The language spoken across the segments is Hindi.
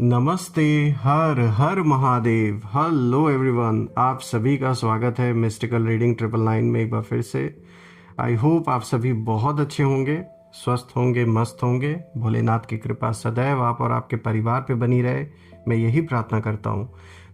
नमस्ते। हर हर महादेव। हेलो एवरीवन, आप सभी का स्वागत है मिस्टिकल रीडिंग 999 में एक बार फिर से। आई होप आप सभी बहुत अच्छे होंगे, स्वस्थ होंगे, मस्त होंगे। भोलेनाथ की कृपा सदैव आप और आपके परिवार पे बनी रहे, मैं यही प्रार्थना करता हूँ।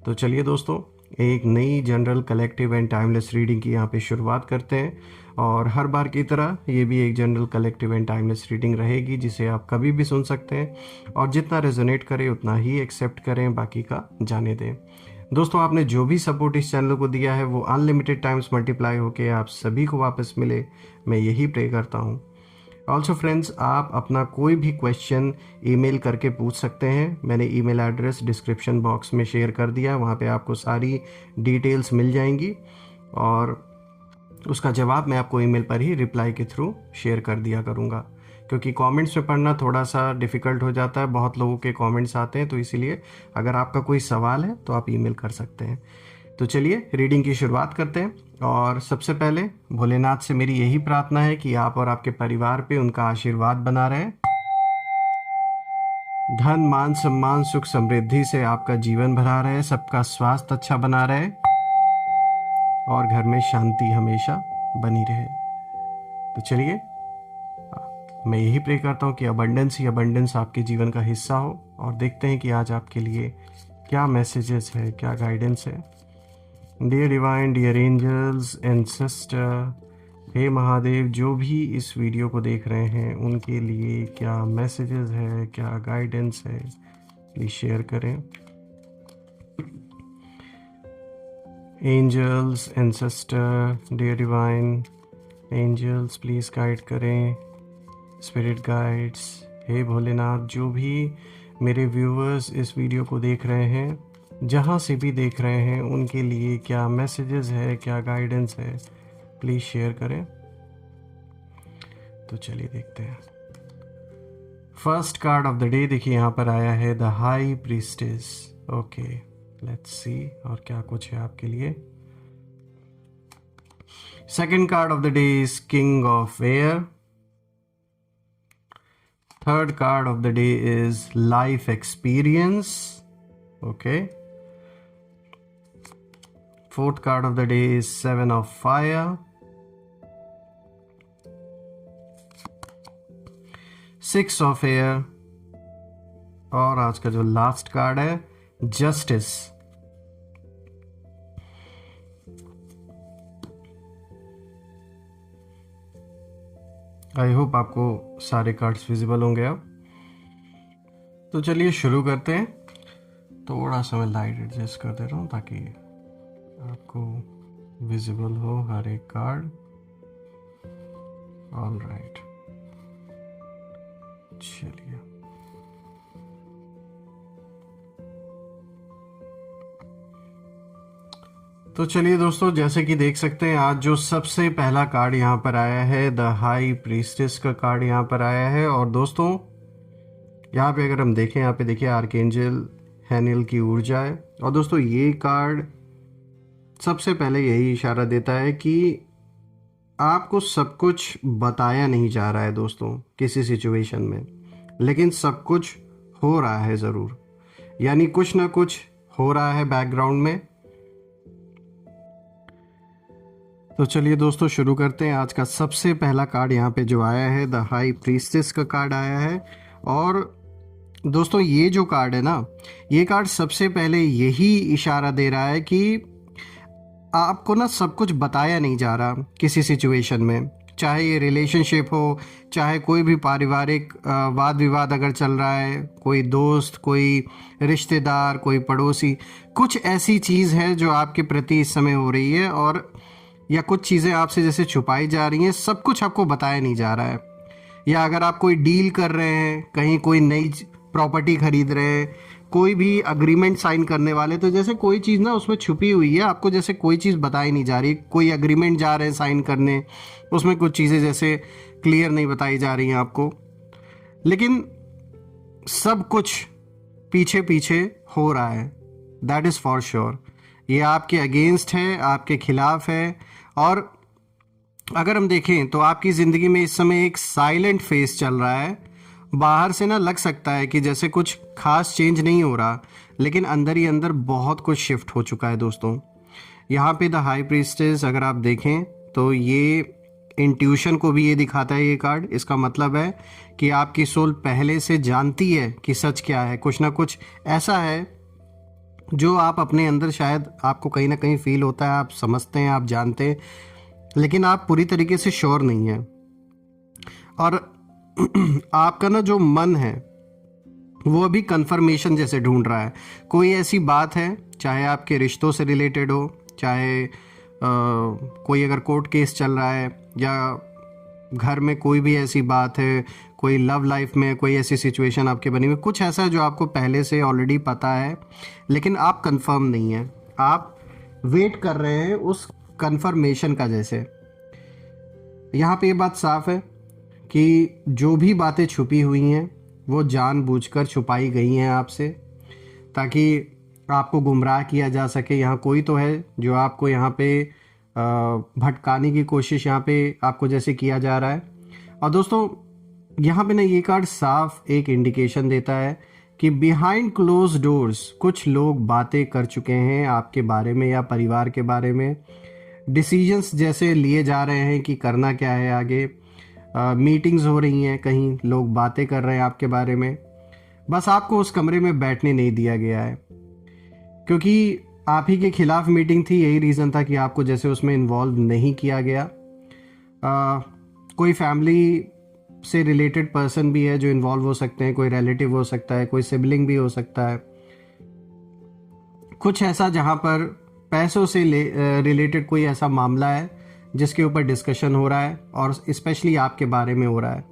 तो चलिए दोस्तों, एक नई general collective and timeless reading की यहाँ पे शुरुआत करते हैं। और हर बार की तरह ये भी एक general collective and timeless reading रहेगी, जिसे आप कभी भी सुन सकते हैं और जितना रेजोनेट करे उतना ही एक्सेप्ट करें, बाकी का जाने दें। दोस्तों, आपने जो भी सपोर्ट इस चैनल को दिया है वो अनलिमिटेड टाइम्स मल्टीप्लाई होके आप सभी को वापस मिले, मैं यही प्रे करता हूँ। ऑल्सो फ्रेंड्स, आप अपना कोई भी क्वेश्चन ईमेल करके पूछ सकते हैं। मैंने ईमेल एड्रेस डिस्क्रिप्शन बॉक्स में शेयर कर दिया, वहाँ पे आपको सारी डिटेल्स मिल जाएंगी और उसका जवाब मैं आपको ईमेल पर ही रिप्लाई के थ्रू शेयर कर दिया करूँगा, क्योंकि कमेंट्स में पढ़ना थोड़ा सा डिफ़िकल्ट हो जाता है। बहुत लोगों के कमेंट्स आते हैं, तो इसीलिए अगर आपका कोई सवाल है तो आप ईमेल कर सकते हैं। तो चलिए रीडिंग की शुरुआत करते हैं। और सबसे पहले भोलेनाथ से मेरी यही प्रार्थना है कि आप और आपके परिवार पे उनका आशीर्वाद बना रहे। धन, मान, सम्मान, सुख, समृद्धि से आपका जीवन भरा रहे, सबका स्वास्थ्य अच्छा बना रहे और घर में शांति हमेशा बनी रहे। तो चलिए, मैं यही प्रे करता हूँ कि अबंडेंस ही अबंडेंस आपके जीवन का हिस्सा हो। और देखते हैं कि आज आपके लिए क्या मैसेजेस है, क्या गाइडेंस है। Dear divine, dear angels, ancestor, हे महादेव, जो भी इस वीडियो को देख रहे हैं उनके लिए क्या मैसेजेस है, क्या गाइडेंस है, प्लीज़ शेयर करें। Angels, ancestor, dear divine angels, please guide करें। स्पिरिट गाइड्स, हे भोलेनाथ, जो भी मेरे व्यूअर्स इस वीडियो को देख रहे हैं, जहाँ से भी देख रहे हैं, उनके लिए क्या मैसेजेस है, क्या गाइडेंस है, प्लीज़ शेयर करें। तो चलिए देखते हैं। First card of the day देखिए यहाँ पर आया है the high priestess. Okay, let's see और क्या कुछ है आपके लिए। Second card of the day is king of air. Third card of the day is life experience. Okay. Fourth card of the day is 7 of fire. Six of air और आज का जो लास्ट कार्ड है जस्टिस। आई होप आपको सारे कार्ड्स विजिबल होंगे अब। तो चलिए शुरू करते हैं। थोड़ा सा मैं लाइट एडजस्ट कर दे रहा हूँ ताकि आपको विजिबल हो हर एक कार्ड। ऑल राइट, चलिए। तो चलिए दोस्तों, जैसे कि देख सकते हैं आज जो सबसे पहला कार्ड यहाँ पर आया है द हाई प्रीस्टेस का कार्ड यहाँ पर आया है। और दोस्तों यहाँ पे अगर हम देखें, यहाँ पे देखिए आर्कएंजल हैनिल की ऊर्जा है। और दोस्तों ये कार्ड सबसे पहले यही इशारा देता है कि आपको सब कुछ बताया नहीं जा रहा है दोस्तों किसी सिचुएशन में, लेकिन सब कुछ हो रहा है ज़रूर, यानी कुछ ना कुछ हो रहा है बैकग्राउंड में। तो चलिए दोस्तों शुरू करते हैं। आज का सबसे पहला कार्ड यहाँ पे जो आया है द हाई प्रीस्टेस का कार्ड आया है। और दोस्तों ये जो कार्ड है ना, ये कार्ड सबसे पहले यही इशारा दे रहा है कि आपको ना सब कुछ बताया नहीं जा रहा किसी सिचुएशन में, चाहे ये रिलेशनशिप हो, चाहे कोई भी पारिवारिक वाद विवाद अगर चल रहा है, कोई दोस्त, कोई रिश्तेदार, कोई पड़ोसी, कुछ ऐसी चीज़ है जो आपके प्रति इस समय हो रही है, और या कुछ चीज़ें आपसे जैसे छुपाई जा रही हैं, सब कुछ आपको बताया नहीं जा रहा है। या अगर आप कोई डील कर रहे हैं, कहीं कोई नई प्रॉपर्टी खरीद रहे हैं, कोई भी अग्रीमेंट साइन करने वाले, तो जैसे कोई चीज़ ना उसमें छुपी हुई है, आपको जैसे कोई चीज़ बताई नहीं जा रही। कोई अग्रीमेंट जा रहे हैं साइन करने, उसमें कुछ चीज़ें जैसे क्लियर नहीं बताई जा रही हैं आपको, लेकिन सब कुछ पीछे पीछे हो रहा है। That is for sure. ये आपके अगेंस्ट है, आपके खिलाफ है। और अगर हम देखें तो आपकी ज़िंदगी में इस समय एक साइलेंट फेज चल रहा है। बाहर से ना लग सकता है कि जैसे कुछ खास चेंज नहीं हो रहा, लेकिन अंदर ही अंदर बहुत कुछ शिफ्ट हो चुका है दोस्तों। यहाँ पे द हाई प्रीस्टेस अगर आप देखें तो ये इंट्यूशन को भी ये दिखाता है ये कार्ड। इसका मतलब है कि आपकी सोल पहले से जानती है कि सच क्या है। कुछ ना कुछ ऐसा है जो आप अपने अंदर शायद आपको कहीं ना कहीं फील होता है, आप समझते हैं, आप जानते हैं, लेकिन आप पूरी तरीके से श्योर नहीं हैं। और आपका ना जो मन है वो अभी कंफर्मेशन जैसे ढूंढ रहा है। कोई ऐसी बात है, चाहे आपके रिश्तों से रिलेटेड हो, चाहे कोई अगर कोर्ट केस चल रहा है, या घर में कोई भी ऐसी बात है, कोई लव लाइफ में कोई ऐसी सिचुएशन आपके बनी हुई, कुछ ऐसा है जो आपको पहले से ऑलरेडी पता है, लेकिन आप कंफर्म नहीं हैं, आप वेट कर रहे हैं उस कंफर्मेशन का। जैसे यहाँ पे ये बात साफ है कि जो भी बातें छुपी हुई हैं वो जानबूझकर छुपाई गई हैं आपसे, ताकि आपको गुमराह किया जा सके। यहाँ कोई तो है जो आपको यहाँ पे भटकाने की कोशिश यहाँ पे आपको जैसे किया जा रहा है। और दोस्तों यहाँ पे ना ये कार्ड साफ एक इंडिकेशन देता है कि बिहाइंड क्लोज डोर्स कुछ लोग बातें कर चुके हैं आपके बारे में या परिवार के बारे में। डिसीजंस जैसे लिए जा रहे हैं कि करना क्या है आगे। मीटिंग्स हो रही हैं, कहीं लोग बातें कर रहे हैं आपके बारे में। बस आपको उस कमरे में बैठने नहीं दिया गया है, क्योंकि आप ही के खिलाफ मीटिंग थी। यही रीज़न था कि आपको जैसे उसमें इन्वॉल्व नहीं किया गया। कोई फैमिली से रिलेटेड पर्सन भी है जो इन्वॉल्व हो सकते हैं, कोई रिलेटिव हो सकता है, कोई सिबलिंग भी हो सकता है। कुछ ऐसा जहाँ पर पैसों से रिलेटेड कोई ऐसा मामला है जिसके ऊपर डिस्कशन हो रहा है, और स्पेशली आपके बारे में हो रहा है।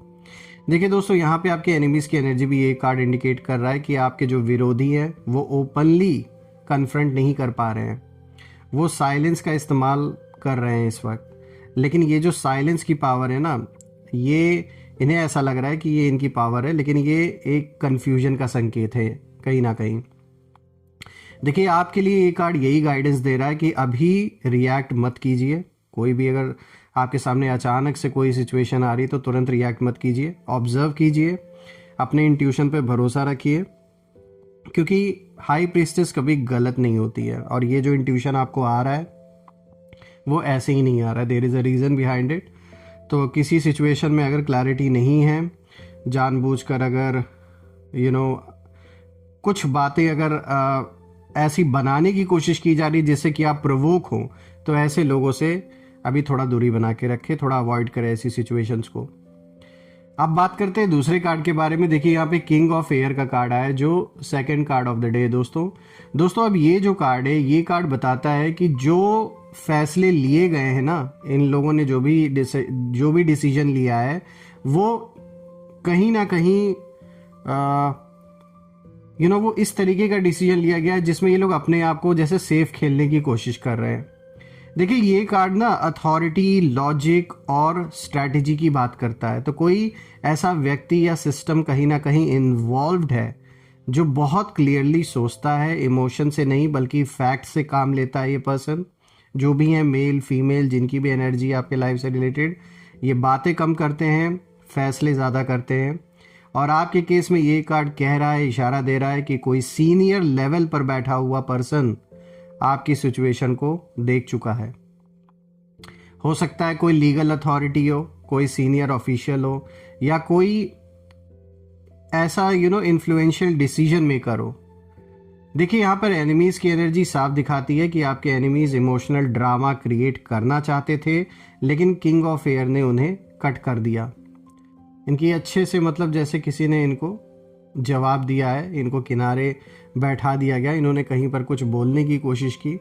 देखिए दोस्तों, यहाँ पे आपके एनिमीज़ की एनर्जी भी ये कार्ड इंडिकेट कर रहा है कि आपके जो विरोधी हैं वो ओपनली कन्फ्रंट नहीं कर पा रहे हैं, वो साइलेंस का इस्तेमाल कर रहे हैं इस वक्त। लेकिन ये जो साइलेंस की पावर है ना, ये इन्हें ऐसा लग रहा है कि ये इनकी पावर है, लेकिन ये एक कन्फ्यूजन का संकेत है कहीं ना कहीं। देखिए आपके लिए ये कार्ड यही गाइडेंस दे रहा है कि अभी रिएक्ट मत कीजिए। कोई भी अगर आपके सामने अचानक से कोई सिचुएशन आ रही तो तुरंत रिएक्ट मत कीजिए, ऑब्जर्व कीजिए, अपने इंट्यूशन पे भरोसा रखिए, क्योंकि हाई प्रीस्टेस कभी गलत नहीं होती है। और ये जो इंट्यूशन आपको आ रहा है वो ऐसे ही नहीं आ रहा है, there is a reason behind it. तो किसी सिचुएशन में अगर क्लैरिटी नहीं है, जानबूझकर अगर कुछ बातें अगर ऐसी बनाने की कोशिश की जा रही है जिससे कि आप प्रवोक हो, तो ऐसे लोगों से अभी थोड़ा दूरी बना के रखें, थोड़ा अवॉइड करें ऐसी सिचुएशंस को। अब बात करते हैं दूसरे कार्ड के बारे में। देखिए यहाँ पे किंग ऑफ एयर का कार्ड आया है, जो second card of the day दोस्तों अब ये जो कार्ड है, ये कार्ड बताता है कि जो फैसले लिए गए हैं ना, इन लोगों ने जो भी डिसीजन लिया है, वो कहीं ना कहीं वो इस तरीके का डिसीजन लिया गया है जिसमें ये लोग अपने आप को जैसे सेफ खेलने की कोशिश कर रहे हैं। देखिए ये कार्ड ना अथॉरिटी, लॉजिक और स्ट्रैटेजी की बात करता है। तो कोई ऐसा व्यक्ति या सिस्टम कहीं ना कहीं इन्वॉल्व्ड है जो बहुत क्लियरली सोचता है, इमोशन से नहीं बल्कि फैक्ट से काम लेता है। ये पर्सन जो भी है, मेल फीमेल, जिनकी भी एनर्जी आपके लाइफ से रिलेटेड, ये बातें कम करते हैं, फैसले ज़्यादा करते हैं। और आपके केस में ये कार्ड कह रहा है, इशारा दे रहा है कि कोई सीनियर लेवल पर बैठा हुआ पर्सन आपकी सिचुएशन को देख चुका है। हो सकता है कोई लीगल अथॉरिटी हो, कोई सीनियर ऑफिशियल हो, या कोई ऐसा इन्फ्लुएंशियल डिसीजन मेकर हो। देखिए यहाँ पर एनिमीज़ की एनर्जी साफ दिखाती है कि आपके एनिमीज़ इमोशनल ड्रामा क्रिएट करना चाहते थे, लेकिन किंग ऑफ एयर ने उन्हें कट कर दिया। इनकी अच्छे से जैसे किसी ने इनको जवाब दिया है, इनको किनारे बैठा दिया गया, इन्होंने कहीं पर कुछ बोलने की कोशिश की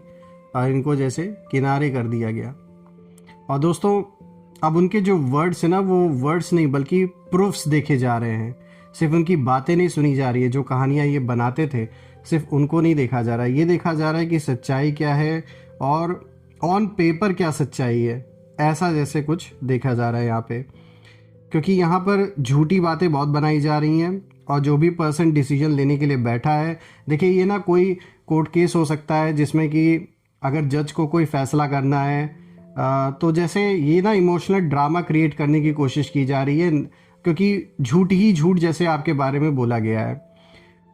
और इनको जैसे किनारे कर दिया गया। और दोस्तों अब उनके जो वर्ड्स हैं ना, वो वर्ड्स नहीं बल्कि प्रूफ्स देखे जा रहे हैं। सिर्फ उनकी बातें नहीं सुनी जा रही है, जो कहानियाँ ये बनाते थे सिर्फ उनको नहीं देखा जा रहा है, ये देखा जा रहा है कि सच्चाई क्या है और ऑन पेपर क्या सच्चाई है, ऐसा जैसे कुछ देखा जा रहा है यहाँ पे। क्योंकि यहाँ पर झूठी बातें बहुत बनाई जा रही हैं, और जो भी पर्सन डिसीजन लेने के लिए बैठा है, देखिए ये ना कोई कोर्ट केस हो सकता है जिसमें कि अगर जज को कोई फैसला करना है तो जैसे ये ना इमोशनल ड्रामा क्रिएट करने की कोशिश की जा रही है। क्योंकि झूठ ही झूठ जैसे आपके बारे में बोला गया है,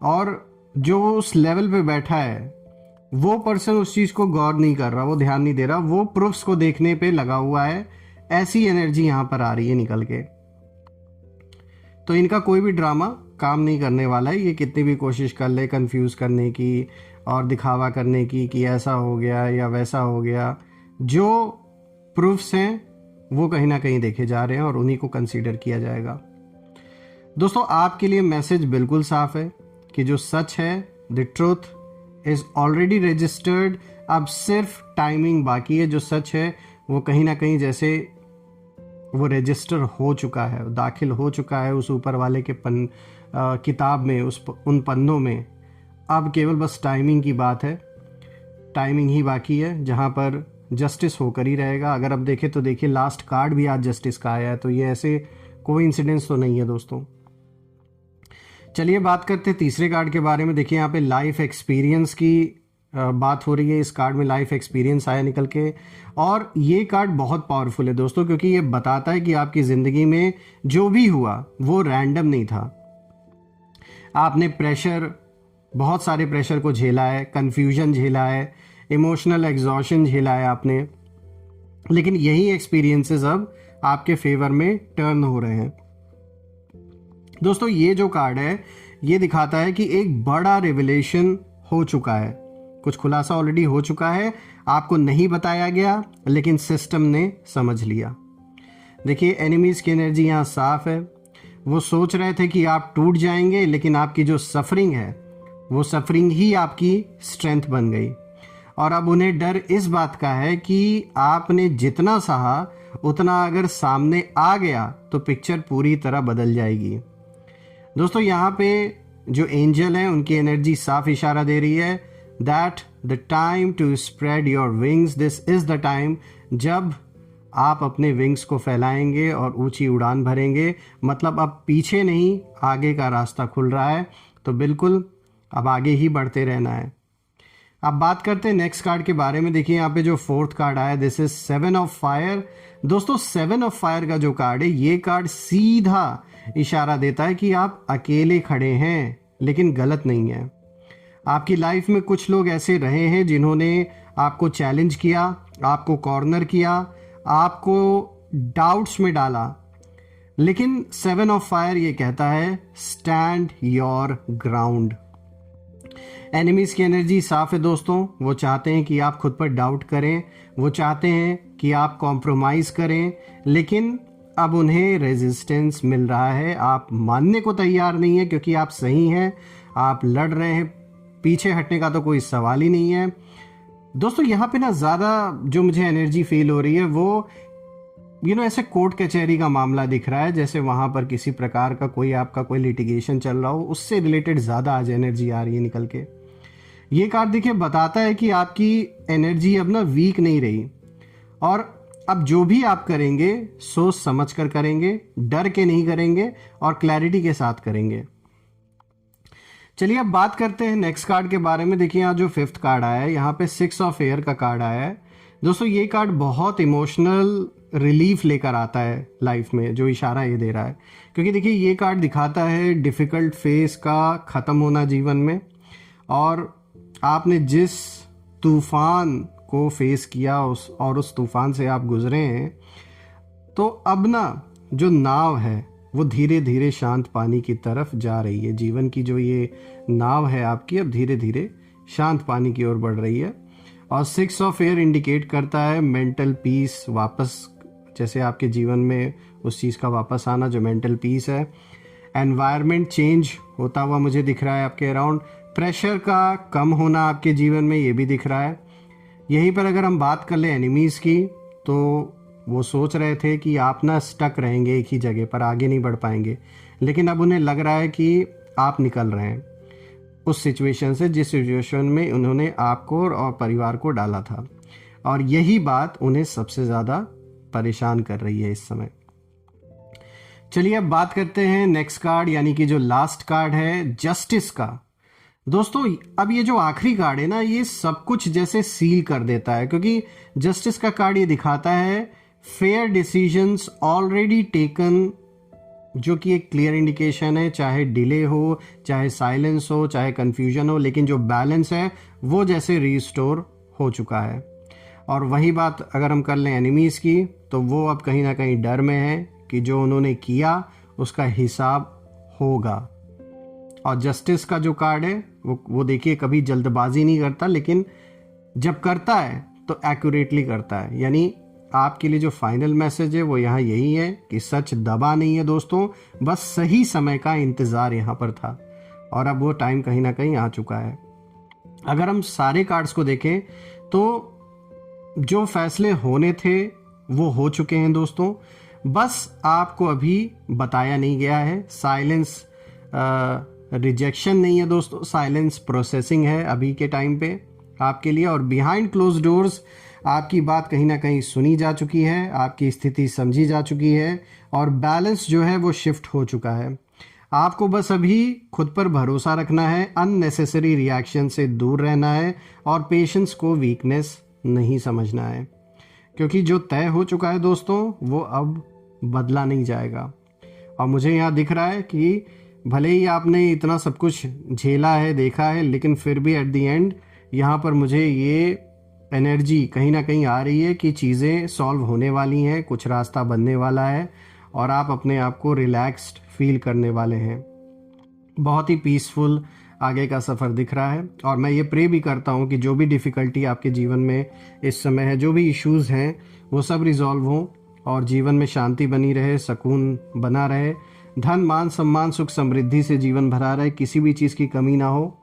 और जो उस लेवल पे बैठा है वो पर्सन उस चीज़ को गौर नहीं कर रहा, वो ध्यान नहीं दे रहा, वो प्रूफ्स को देखने पे लगा हुआ है। ऐसी एनर्जी यहाँ पर आ रही है निकल के। तो इनका कोई भी ड्रामा काम नहीं करने वाला है। ये कितनी भी कोशिश कर ले कंफ्यूज करने की और दिखावा करने की कि ऐसा हो गया या वैसा हो गया, जो प्रूफ्स हैं वो कहीं ना कहीं देखे जा रहे हैं और उन्हीं को कंसीडर किया जाएगा। दोस्तों, आपके लिए मैसेज बिल्कुल साफ है कि जो सच है, the truth is already registered. अब सिर्फ टाइमिंग बाकी है। जो सच है वो कहीं ना कहीं जैसे वो रजिस्टर हो चुका है, दाखिल हो चुका है उस ऊपर वाले के किताब में, उन पन्नों में। अब केवल बस टाइमिंग की बात है। टाइमिंग ही बाकी है जहाँ पर जस्टिस होकर ही रहेगा। अगर अब देखें तो देखिए, लास्ट कार्ड भी आज जस्टिस का आया है, तो ये ऐसे कोई इंसिडेंस तो नहीं है दोस्तों। चलिए बात करते हैं तीसरे कार्ड के बारे में। देखिए यहाँ पे लाइफ एक्सपीरियंस की बात हो रही है। इस कार्ड में लाइफ एक्सपीरियंस आया निकल के, और ये कार्ड बहुत पावरफुल है दोस्तों, क्योंकि ये बताता है कि आपकी ज़िंदगी में जो भी हुआ वो रैंडम नहीं था। आपने प्रेशर, बहुत सारे प्रेशर को झेला है, कन्फ्यूजन झेला है, इमोशनल एग्जॉशन झेला है आपने, लेकिन यही एक्सपीरियंसेस अब आपके फेवर में टर्न हो रहे हैं। दोस्तों, ये जो कार्ड है ये दिखाता है कि एक बड़ा रिविलेशन हो चुका है, कुछ खुलासा ऑलरेडी हो चुका है, आपको नहीं बताया गया लेकिन सिस्टम ने समझ लिया। देखिए, एनिमीज की एनर्जी यहाँ साफ है। वो सोच रहे थे कि आप टूट जाएंगे, लेकिन आपकी जो सफरिंग है वो सफरिंग ही आपकी स्ट्रेंथ बन गई। और अब उन्हें डर इस बात का है कि आपने जितना सहा उतना अगर सामने आ गया तो पिक्चर पूरी तरह बदल जाएगी। दोस्तों, यहाँ पे जो एंजल हैं उनकी एनर्जी साफ इशारा दे रही है that the time to spread your wings, this is the time जब आप अपने विंग्स को फैलाएंगे और ऊंची उड़ान भरेंगे। मतलब अब पीछे नहीं, आगे का रास्ता खुल रहा है, तो बिल्कुल अब आगे ही बढ़ते रहना है। अब बात करते हैं नेक्स्ट कार्ड के बारे में। देखिए यहाँ पे जो फोर्थ कार्ड आया, दिस इज 7 ऑफ फायर। दोस्तों, 7 ऑफ फायर का जो कार्ड है, ये कार्ड सीधा इशारा देता है कि आप अकेले खड़े हैं, लेकिन गलत नहीं है। आपकी लाइफ में कुछ लोग ऐसे रहे हैं जिन्होंने आपको चैलेंज किया, आपको कॉर्नर किया, आपको डाउट्स में डाला, लेकिन 7 ऑफ फायर ये कहता है स्टैंड योर ग्राउंड। एनिमीज की एनर्जी साफ है दोस्तों। वो चाहते हैं कि आप खुद पर डाउट करें, वो चाहते हैं कि आप कॉम्प्रोमाइज़ करें, लेकिन अब उन्हें रेजिस्टेंस मिल रहा है। आप मानने को तैयार नहीं है क्योंकि आप सही हैं, आप लड़ रहे हैं, पीछे हटने का तो कोई सवाल ही नहीं है। दोस्तों, यहाँ पे ना ज़्यादा जो मुझे एनर्जी फील हो रही है वो ऐसे कोर्ट कचहरी का मामला दिख रहा है, जैसे वहाँ पर किसी प्रकार का आपका कोई लिटिगेशन चल रहा हो, उससे रिलेटेड ज़्यादा आज एनर्जी आ रही है निकल के। ये कार्ड देखिए बताता है कि आपकी एनर्जी अब ना वीक नहीं रही, और अब जो भी आप करेंगे सोच समझ कर करेंगे, डर के नहीं करेंगे और क्लैरिटी के साथ करेंगे। चलिए अब बात करते हैं नेक्स्ट कार्ड के बारे में। देखिए यहाँ जो 5th कार्ड आया है, यहाँ पे 6 ऑफ एयर का कार्ड आया है। दोस्तों, ये कार्ड बहुत इमोशनल रिलीफ लेकर आता है लाइफ में, जो इशारा ये दे रहा है, क्योंकि देखिए ये कार्ड दिखाता है डिफ़िकल्ट फेज का ख़त्म होना जीवन में, और आपने जिस तूफान को फेस किया उस तूफान से आप गुजरे हैं, तो अब ना जो नाव है वो धीरे धीरे शांत पानी की तरफ जा रही है। जीवन की जो ये नाव है आपकी, अब धीरे धीरे शांत पानी की ओर बढ़ रही है। और 6 ऑफ एयर इंडिकेट करता है मेंटल पीस वापस, जैसे आपके जीवन में उस चीज़ का वापस आना जो मेंटल पीस है। एनवायरनमेंट चेंज होता हुआ मुझे दिख रहा है आपके अराउंड। प्रेशर का कम होना आपके जीवन में, ये भी दिख रहा है। यहीं पर अगर हम बात कर लें एनिमीज़ की, तो वो सोच रहे थे कि आप ना स्टक रहेंगे एक ही जगह पर, आगे नहीं बढ़ पाएंगे, लेकिन अब उन्हें लग रहा है कि आप निकल रहे हैं उस सिचुएशन से जिस सिचुएशन में उन्होंने आपको और परिवार को डाला था, और यही बात उन्हें सबसे ज़्यादा परेशान कर रही है इस समय। चलिए अब बात करते हैं नेक्स्ट कार्ड, यानी कि जो लास्ट कार्ड है जस्टिस का। दोस्तों, अब ये जो आखिरी कार्ड है ना, ये सब कुछ जैसे सील कर देता है, क्योंकि जस्टिस का कार्ड ये दिखाता है फेयर डिसीजंस ऑलरेडी टेकन जो कि एक क्लियर इंडिकेशन है, चाहे डिले हो, चाहे साइलेंस हो, चाहे कन्फ्यूजन हो, लेकिन जो बैलेंस है वो जैसे रिस्टोर हो चुका है। और वही बात अगर हम कर लें एनिमीज़ की, तो वो अब कहीं ना कहीं डर में है कि जो उन्होंने किया उसका हिसाब होगा। और जस्टिस का जो कार्ड है वो देखिए कभी जल्दबाजी नहीं करता, लेकिन जब करता है तो एक्यूरेटली करता है। यानी आपके लिए जो फाइनल मैसेज है वो यहाँ यही है कि सच दबा नहीं है दोस्तों, बस सही समय का इंतज़ार यहाँ पर था और अब वो टाइम कहीं ना कहीं आ चुका है। अगर हम सारे कार्ड्स को देखें तो जो फैसले होने थे वो हो चुके हैं दोस्तों, बस आपको अभी बताया नहीं गया है। साइलेंस रिजेक्शन नहीं है दोस्तों, साइलेंस प्रोसेसिंग है अभी के टाइम पे आपके लिए। और बिहाइंड क्लोज डोर्स आपकी बात कहीं ना कहीं सुनी जा चुकी है, आपकी स्थिति समझी जा चुकी है और बैलेंस जो है वो शिफ्ट हो चुका है। आपको बस अभी खुद पर भरोसा रखना है, अननेसेसरी रिएक्शन से दूर रहना है और पेशेंस को वीकनेस नहीं समझना है, क्योंकि जो तय हो चुका है दोस्तों वो अब बदला नहीं जाएगा। और मुझे यहाँ दिख रहा है कि भले ही आपने इतना सब कुछ झेला है, देखा है, लेकिन फिर भी एट द एंड यहाँ पर मुझे ये एनर्जी कहीं ना कहीं आ रही है कि चीज़ें सॉल्व होने वाली हैं, कुछ रास्ता बनने वाला है और आप अपने आप को रिलैक्स्ड फील करने वाले हैं। बहुत ही पीसफुल आगे का सफ़र दिख रहा है। और मैं ये प्रे भी करता हूँ कि जो भी डिफ़िकल्टी आपके जीवन में इस समय है, जो भी इश्यूज़ हैं, वो सब रिजॉल्व हों और जीवन में शांति बनी रहे, सुकून बना रहे, धन मान सम्मान सुख समृद्धि से जीवन भरा रहे, किसी भी चीज़ की कमी ना हो।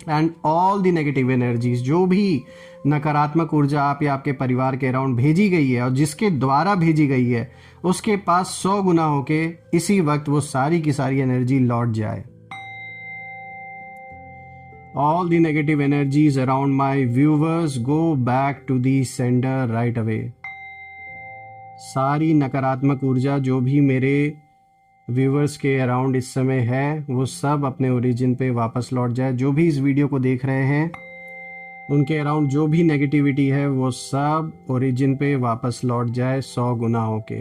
And all the negative energies, जो भी नकारात्मक ऊर्जा आप या आपके परिवार के अराउंड भेजी गई है और जिसके द्वारा भेजी गई है, उसके पास 100 गुना होके इसी वक्त वो सारी की सारी एनर्जी लौट जाए। All the negative energies around my viewers go back to the sender right away. सारी नकारात्मक ऊर्जा जो भी मेरे व्यूवर्स के अराउंड इस समय है, वो सब अपने ओरिजिन पे वापस लौट जाए। जो भी इस वीडियो को देख रहे हैं उनके अराउंड जो भी नेगेटिविटी है वो सब ओरिजिन पे वापस लौट जाए 100 गुना होके।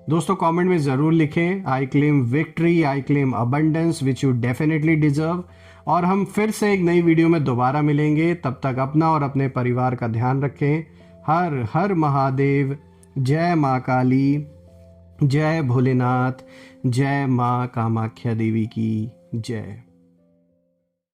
दोस्तों कमेंट में ज़रूर लिखें, I claim victory, I claim abundance which you definitely deserve. और हम फिर से एक नई वीडियो में दोबारा मिलेंगे। तब तक अपना और अपने परिवार का ध्यान रखें। हर हर महादेव। जय माँ काली, जय भोलेनाथ, जय माँ कामाख्या देवी की जय।